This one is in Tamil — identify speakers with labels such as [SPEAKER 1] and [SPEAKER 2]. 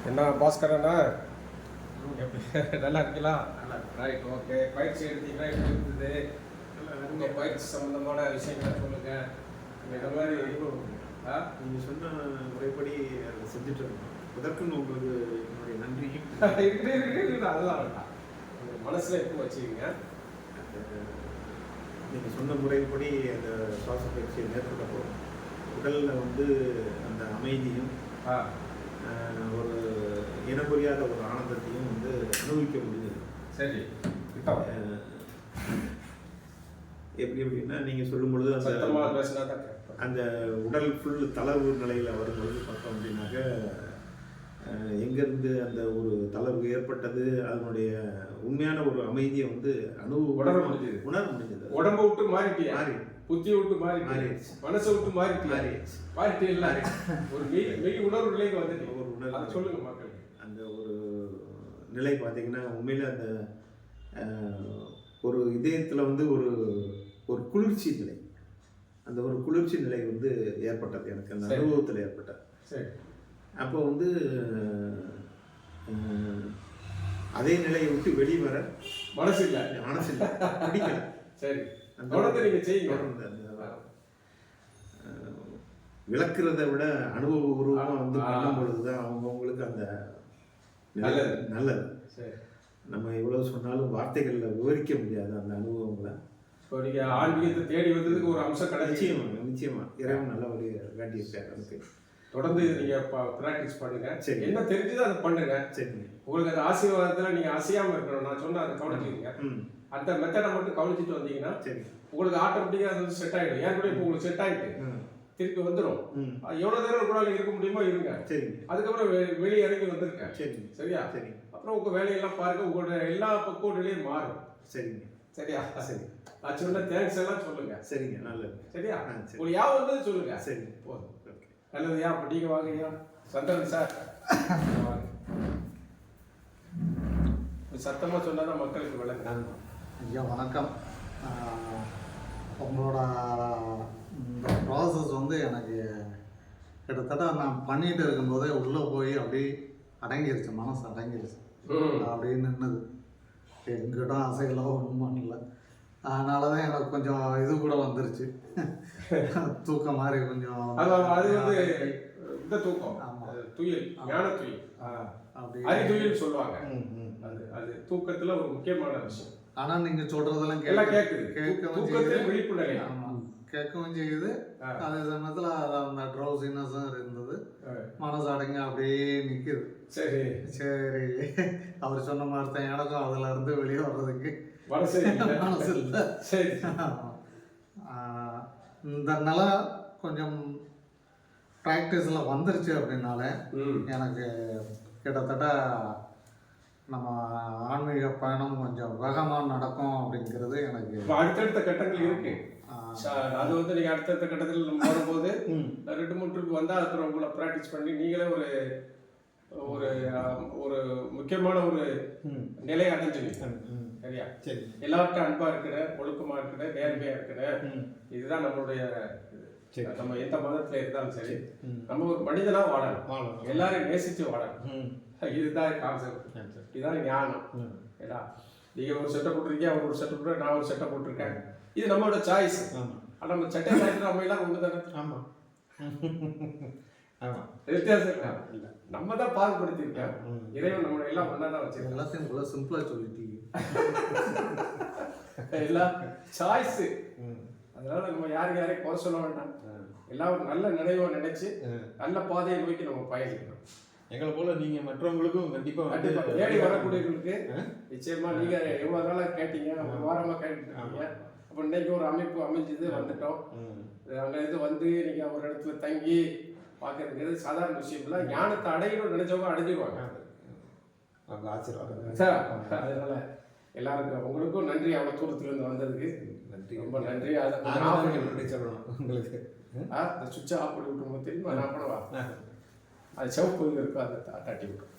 [SPEAKER 1] என்ன பாஸ்கரண்ணா நல்லா இருக்கீங்களா? Right, okay. பயிற்சி எடுத்தீங்களா? எப்படி இருந்தது? உங்கள் பயிற்சி சம்மந்தமான விஷயங்களை சொல்லுங்கள். இந்த மாதிரி
[SPEAKER 2] நீங்கள் சொன்ன முறைப்படி அதை செஞ்சுட்டு இருக்கோம். அதற்குன்னு உங்களுக்கு என்னுடைய நன்றியும்
[SPEAKER 1] அதெல்லாம் வேண்டாம். உங்கள் மனசில் எப்போ வச்சுக்கிங்க.
[SPEAKER 2] நீங்கள் சொன்ன முறைப்படி அந்த சுவாச பயிற்சியை மேற்கொள்ளப்போ உடலில் வந்து அந்த அமைதியும் ஒரு இனம் புரியாத ஒரு ஆனந்தத்தையும் வந்து அனுபவிக்க முடியுது.
[SPEAKER 1] சரி,
[SPEAKER 2] எப்படி எப்படின்னா நீங்கள் சொல்லும் பொழுது அந்த உடல் ஃபுல் தளர்வு நிலையில் வரும்பொழுது பார்த்தோம் அப்படின்னாக்க எங்கேருந்து அந்த ஒரு தளர்வு ஏற்பட்டது, அதனுடைய உண்மையான ஒரு அமைதியை வந்து உணர முடிஞ்சது.
[SPEAKER 1] உடம்பு விட்டு மாறி புத்தி விட்டு மாறி மனசை விட்டு மாறிட்டு இல்லை ஒரு மெய் உணர்வு நிலைக்கு வந்துட்டு
[SPEAKER 2] ஒரு உணர்வு
[SPEAKER 1] சொல்லுங்க மக்கள்.
[SPEAKER 2] அந்த ஒரு நிலை பார்த்தீங்கன்னா உண்மையில் அந்த ஒரு இதயத்தில் வந்து ஒரு ஒரு குளிர்ச்சி நிலை, அந்த ஒரு குளிர்ச்சி நிலை வந்து ஏற்பட்டது எனக்கு அந்த அனுபவத்தில் ஏற்பட்டது.
[SPEAKER 1] சரி,
[SPEAKER 2] அப்போ வந்து அதே நிலையை விட்டு வெளிவர
[SPEAKER 1] மனசு இல்லை
[SPEAKER 2] பிடிக்கல.
[SPEAKER 1] சரி, தொடர்ந்து நீங்கள் செய்யுங்க.
[SPEAKER 2] விளக்குறதை விட அனுபவபூர்வமாக வந்து பண்ணும் பொழுது தான் அவங்கவுங்களுக்கு அந்த நல்லது.
[SPEAKER 1] சரி,
[SPEAKER 2] நம்ம எவ்வளவு சொன்னாலும் வார்த்தைகளில் விவரிக்க முடியாது அந்த அனுபவங்களை.
[SPEAKER 1] இப்போ நீங்கள் ஆன்மீகத்தை தேடி வந்ததுக்கு ஒரு அம்சம் கிடைச்சி
[SPEAKER 2] நிச்சயமா இறைவன் நல்ல ஒரு வேண்டியிருக்காரு. அதுக்கு
[SPEAKER 1] தொடர்ந்து நீங்கள் ப்ராக்டிஸ் பண்ணுங்க.
[SPEAKER 2] சரி,
[SPEAKER 1] என்ன தெரிஞ்சுதோ அதை பண்ணுங்க.
[SPEAKER 2] சரி,
[SPEAKER 1] உங்களுக்கு அந்த ஆசீர்வாதத்தில் நீங்கள் அசையாமல் இருக்கணும். நான் சொன்ன அதை கவனிச்சிருங்க. அந்த மெத்தடை மட்டும் கவனிச்சுட்டு வந்தீங்கன்னா
[SPEAKER 2] சரி
[SPEAKER 1] உங்களுக்கு ஆட்டோமேட்டிக்காக அது வந்து செட் ஆகிடும். ஏன் கூட இப்போ உங்களுக்கு செட் ஆகிட்டு திருப்பி வந்துடும். எவ்வளோ நேரம் கூட இருக்க முடியுமோ இருங்க.
[SPEAKER 2] சரி,
[SPEAKER 1] அதுக்கப்புறம் வெளியே இறங்கி வந்துருங்க.
[SPEAKER 2] சரி,
[SPEAKER 1] சரியா?
[SPEAKER 2] சரி.
[SPEAKER 1] அப்புறம் உங்கள் வேலையெல்லாம் பாருங்க, உங்களோட எல்லா பக்குவநிலையும் மாறும்.
[SPEAKER 2] சரிங்க,
[SPEAKER 1] சரியா?
[SPEAKER 2] சரி.
[SPEAKER 1] நான் சொன்ன தேங்க்ஸ் எல்லாம் சொல்லுங்க.
[SPEAKER 2] சரிங்க, நல்லது.
[SPEAKER 1] சரியா?
[SPEAKER 2] சரி.
[SPEAKER 1] உங்களுக்கு யாவும் வந்தது சொல்லுங்க.
[SPEAKER 2] சரி,
[SPEAKER 1] போதும். நல்லதுயா. அப்போ நீங்கள் வாங்கய்யா. சந்திரன் சார் வாங்க. சத்தமாக சொன்னால் தான் மக்களுக்கு விளங்க.
[SPEAKER 3] ஐயா வணக்கம். உங்களோட இந்த ப்ராசஸ் வந்து எனக்கு கிட்டத்தட்ட நான் பண்ணிகிட்டு இருக்கும்போதே உள்ளே போய் அப்படியே அடங்கிருச்சு, மனசு அடங்கிருச்சு. அப்படின்னு நின்றுது, எங்கிட்ட ஆசைகளாக ஒன்றும் பண்ணல. அதனால தான் எனக்கு கொஞ்சம் இது கூட வந்துருச்சு, தூக்கம் மாதிரி கொஞ்சம்.
[SPEAKER 1] அது வந்து இந்த தூக்கம், துயில், ஞான துயில், அப்படி துயில் சொல்லுவாங்க. அது தூக்கத்துல ஒரு முக்கியமான விஷயம்.
[SPEAKER 3] ஆனா நீங்க சொல்றதெல்லாம்
[SPEAKER 1] கேட்கவும் விழிப்புணர்வு.
[SPEAKER 3] ஆமாம், கேட்கவும் செய்யுது. அதே சமயத்துல அந்த ட்ரௌசினஸும் இருந்தது, மனசு அடங்கி அப்படியே நிற்குது.
[SPEAKER 1] சரி
[SPEAKER 3] சரி, அவர் சொன்ன மாதிரி தான் எனக்கும் அதுல இருந்து வெளியே வர்றதுக்கு
[SPEAKER 1] மனசு இல்லை. சரி,
[SPEAKER 3] இந்த நிலை கொஞ்சம் ப்ராக்டிஸில் வந்துருச்சு அப்படின்னால எனக்கு கிட்டத்தட்ட நம்ம ஆன்மீக பயணம் கொஞ்சம் வேகமாக நடக்கும் அப்படிங்கிறது எனக்கு.
[SPEAKER 1] அடுத்தடுத்த கட்டங்கள் இருக்கு. அது வந்து நீங்கள் அடுத்தடுத்த கட்டத்தில் நம்ம வரும்போது 2-3 ட்ரிப் வந்தால் அப்புறம் உங்களை ப்ராக்டிஸ் பண்ணி நீங்களே ஒரு ஒரு ஒரு முக்கியமான ஒரு நிலையை அடைஞ்சுவீங்க. சரியா?
[SPEAKER 2] சரி.
[SPEAKER 1] எல்லார்ட்டும் அன்பாக இருக்கிற, ஒழுக்கமாக இருக்கிற, நேர்மையாக இருக்கிற, இதுதான் நம்மளுடைய. நம்ம எந்த மதத்தில் இருந்தாலும் சரி, நம்ம ஒரு மனிதனாக வாழணும், எல்லாரையும் நேசித்து வாழணும். இதுதான் கான்செப்ட், இதுதான் ஞானம். ஏடா நீங்கள் ஒரு சட்டை போட்டிருக்கீங்க, அவர் ஒரு சட்டை போட்டு, நான் ஒரு சட்டை போட்டிருக்கேன், இது நம்மளோட சாய்ஸ். ஆனால் நம்ம சட்டை காய்ச்சி நம்ம எல்லாம் ஒன்று தானே.
[SPEAKER 2] ஆமாம், ஆமாம்,
[SPEAKER 1] வித்தியாசம் இல்லை. நம்ம தான் பாகுபடுத்திருக்கோம். இறைவன் நம்மளை எல்லாம் ஒன்றா தான் வச்சிருக்கோம்.
[SPEAKER 3] எல்லாத்தையும் இவ்வளோ சிம்பிளாக சொல்லிட்டீங்க.
[SPEAKER 1] எல்லாம் சாய்ஸு. அதனால நம்ம யாரையும் குறை சொல்ல வேண்டாம். எல்லாம் ஒரு நல்ல நினைவை நினைச்சு நல்ல பாதையை நோக்கி நம்ம பயணிக்கணும்.
[SPEAKER 2] எங்களை போல நீங்க மற்றவங்களுக்கும் கண்டிப்பாக
[SPEAKER 1] தேடி வரக்கூடியவர்களுக்கு நிச்சயமா நீங்க எவ்வளவு நாளா கேட்டீங்க, ஒரு வாரமா கேட்டுட்டு இருக்கீங்க. அப்போ இன்னைக்கு ஒரு அமைப்பு அமைஞ்சது, வந்துட்டோம். அங்க இருந்து வந்து நீங்க ஒரு இடத்துல தங்கி பார்க்கறதுங்கிறது சாதாரண விஷயம் இல்லை. ஞானத்தை அடையணும்னு நினைச்சவங்க அடைஞ்சிருவாங்க.
[SPEAKER 2] ஆசீர்வாதம்
[SPEAKER 1] சார். அதனால எல்லாருக்கும் உங்களுக்கும் நன்றி, அவ்வளோ தூரத்துல இருந்து வந்ததுக்கு
[SPEAKER 2] நன்றி,
[SPEAKER 1] ரொம்ப நன்றி. அதை
[SPEAKER 2] சொல்லணும் உங்களுக்கு.
[SPEAKER 1] இந்த சுவிட்சை ஆஃப் பண்ணி விட்டுருவோம் தெரியுமா? நான் பண்ணவா? அது சிவப்பு இருக்கும், அதை தட்டி விட்டுரும்.